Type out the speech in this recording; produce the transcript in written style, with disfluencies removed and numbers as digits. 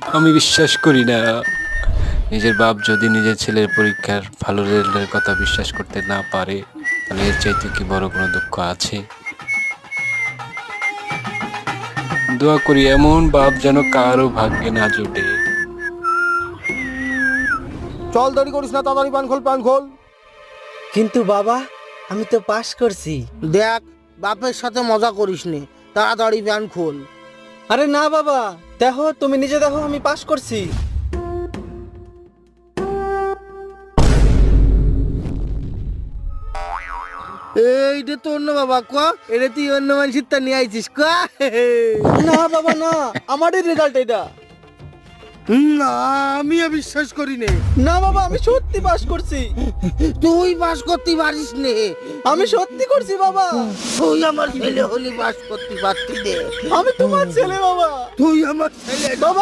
আমি বিশ্বাস করি না। নিজের বাপ যদি নিজের ছেলের পরীক্ষার ভালো রেজাল্টের কথা বিশ্বাস করতে না পারে, তাহলে এর চাইতে কি বড় কোনো দুঃখ আছে? দোয়া করি এমন বাপ যেন কারো ভাগ্যে না জোটে। চল, দেরি করিস না, তাড়াতাড়ি প্যান খোল, প্যান খোল। কিন্তু বাবা, আমি তো পাস করছি। দেখ, বাপের সাথে মজা করিস নে, তাড়াতাড়ি প্যান খোল। আরে না বাবা, দেখো, তুমি নিজে দেখো আমি পাস করছি। এইটা তো অন্য বাবা, কোয়া এটা তুই অন্য মানুষের তা নিয়ে আইছিস, কোয়া। না বাবা না, আমারই রেজাল্ট এটা। না, আমিও বিশ্বাস করি নে। না বাবা, আমি সত্যি পাস করছি। তুই পাস করতে পারিস নে। আমি সত্যি করছি বাবা। তুই আমার ছেলে হলি পাস করতে পারতি নে। আমি তোমার ছেলে বাবা। তুই আমার ছেলে। বাবা